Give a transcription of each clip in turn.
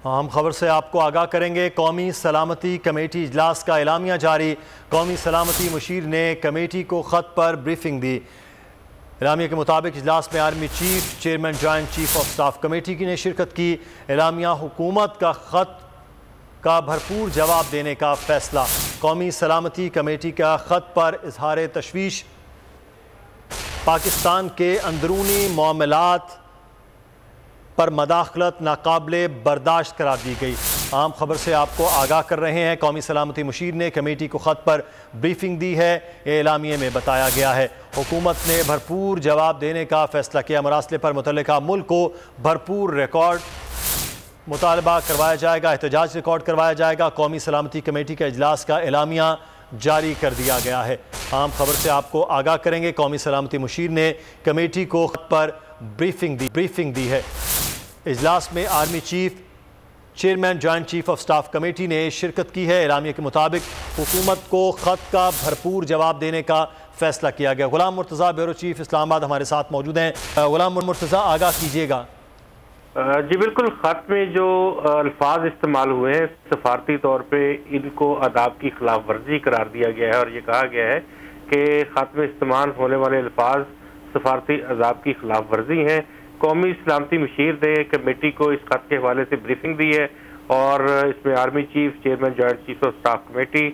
हम खबर से आपको आगाह करेंगे। कौमी सलामती कमेटी इजलास का एलामिया जारी। कौमी सलामती मुशीर ने कमेटी को ख़त पर ब्रीफिंग दी। एलामिया के मुताबिक इजलास में army chief, chairman joint chief of staff committee की ने शिरकत की। एलामिया हुकूमत का ख़त का भरपूर जवाब देने का फैसला। कौमी सलामती कमेटी का ख़त पर इजहार तशवीश। पाकिस्तान के अंदरूनी मामलात पर मदाखलत नाकाबिले बर्दाश्त करार दी गई। आम खबर से आपको आगाह कर रहे हैं। कौमी सलामती मुशीर ने कमेटी को ख़त पर ब्रीफिंग दी है। एलामिये में बताया गया है हुकूमत ने भरपूर जवाब देने का फैसला किया। मरासले पर मुतल्लिका मुल्क को भरपूर रिकॉर्ड मुतालबा करवाया जाएगा, एहतजाज रिकॉर्ड करवाया जाएगा। कौमी सलामती कमेटी का इजलास का एलामिया जारी कर दिया गया है। आम खबर से आपको आगाह करेंगे। कौमी सलामती मुशीर ने कमेटी को ख़त पर ब्रीफिंग दी है। इजलास में army chief, chairman joint chief of staff committee ने शिरकत की है। एलामिया के मुताबिक हुकूमत को ख़त का भरपूर जवाब देने का फैसला किया गया। गुलाम मुर्तज़ा ब्यूरो चीफ इस्लामाबाद हमारे साथ मौजूद हैं। गुलाम मुर्तज़ा, आगाह कीजिएगा। जी बिल्कुल, ख़त में जो अल्फाज इस्तेमाल हुए हैं सफारती तौर पे इनको आदाब की खिलाफ वर्जी करार दिया गया है और ये कहा गया है कि ख़त में इस्तेमाल होने वाले अल्फाज सफारती आदाब की खिलाफ वर्जी हैं। कौमी सलामती मुशीर ने कमेटी को इस ख़त के हवाले से ब्रीफिंग दी है और इसमें army chief, chairman joint chief of staff committee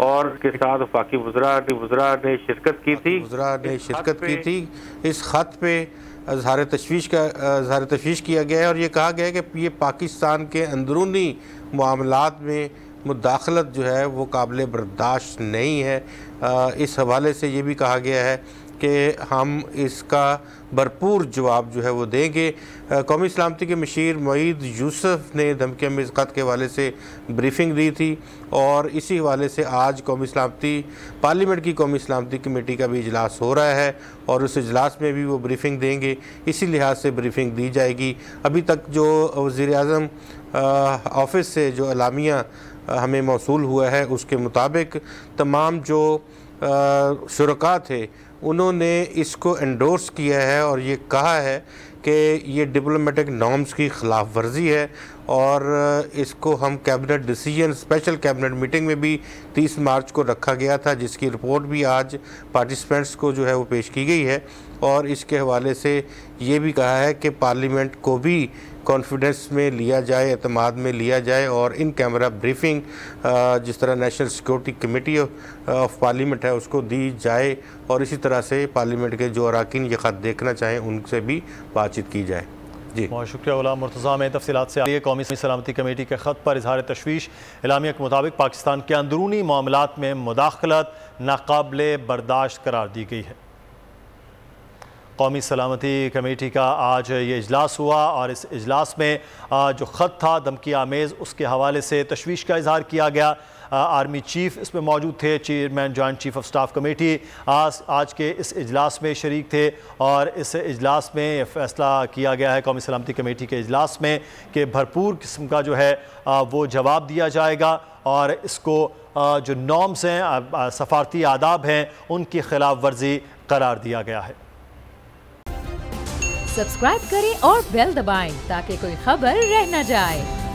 और के साथ वफाकी वुज़रा ने शिरकत की थी। इस ख़त पे इज़हार तशवीश किया गया है और ये कहा गया है कि ये पाकिस्तान के अंदरूनी मामलात में मुदाखलत जो है वो काबिल बर्दाश्त नहीं है। इस हवाले से ये भी कहा गया है कि हम इसका भरपूर जवाब जो है वो देंगे। कौमी सलामती के मुशीर मोईद यूसुफ ने धमकी में इस ख़त के हवाले से ब्रीफिंग दी थी और इसी हवाले से आज पार्लियामेंट की कौमी सलामती कमेटी का भी इजलास हो रहा है और उस इजलास में भी वो ब्रीफिंग देंगे। इसी लिहाज से ब्रीफिंग दी जाएगी। अभी तक जो वज़ीर-ए-आज़म ऑफिस से जो एलामिया हमें मौसूल हुआ है उसके मुताबिक तमाम जो शुरका थे उन्होंने इसको एंडोर्स किया है और ये कहा है कि ये डिप्लोमेटिक नॉर्म्स की ख़िलाफ़ वर्जी है और इसको हम cabinet decision special cabinet meeting में भी 30 मार्च को रखा गया था, जिसकी रिपोर्ट भी आज पार्टिसिपेंट्स को जो है वो पेश की गई है। और इसके हवाले से ये भी कहा है कि पार्लियामेंट को भी कॉन्फिडेंस में लिया जाए, एतमाद में लिया जाए और इन कैमरा ब्रीफिंग जिस तरह national security committee of parliament है उसको दी जाए और इसी तरह से पार्लियामेंट के जो अरकान ये ख़त देखना चाहें उनसे भी बातचीत की जाए। जी बहुत शुक्रिया गुलाम मुर्तज़ा। में तफसीलात से आइए। कौमी सलामती कमेटी के ख़त पर इजहार तशवीश। एलामिया के मुताबिक पाकिस्तान के अंदरूनी मामलात में मुदाखलत नाकाबिले बर्दाश्त करार दी गई है। कौमी सलामती कमेटी का आज ये इजलास हुआ और इस इजलास में जो ख़त था धमकी आमेज़ उसके हवाले से तशवीश का इजहार किया गया। आर्मी चीफ इसमें मौजूद थे, chairman joint chief of staff committee आज के इस इजलास में शरीक थे और इस इजलास में फ़ैसला किया गया है कौमी सलामती कमेटी के इजलास में कि भरपूर किस्म का जो है वो जवाब दिया जाएगा और इसको जो नॉर्म्स हैं, सफारती आदाब हैं, उनकी खिलाफ वर्जी करार दिया गया है। सब्सक्राइब करें और बेल दबाएं ताकि कोई खबर रह न जाए।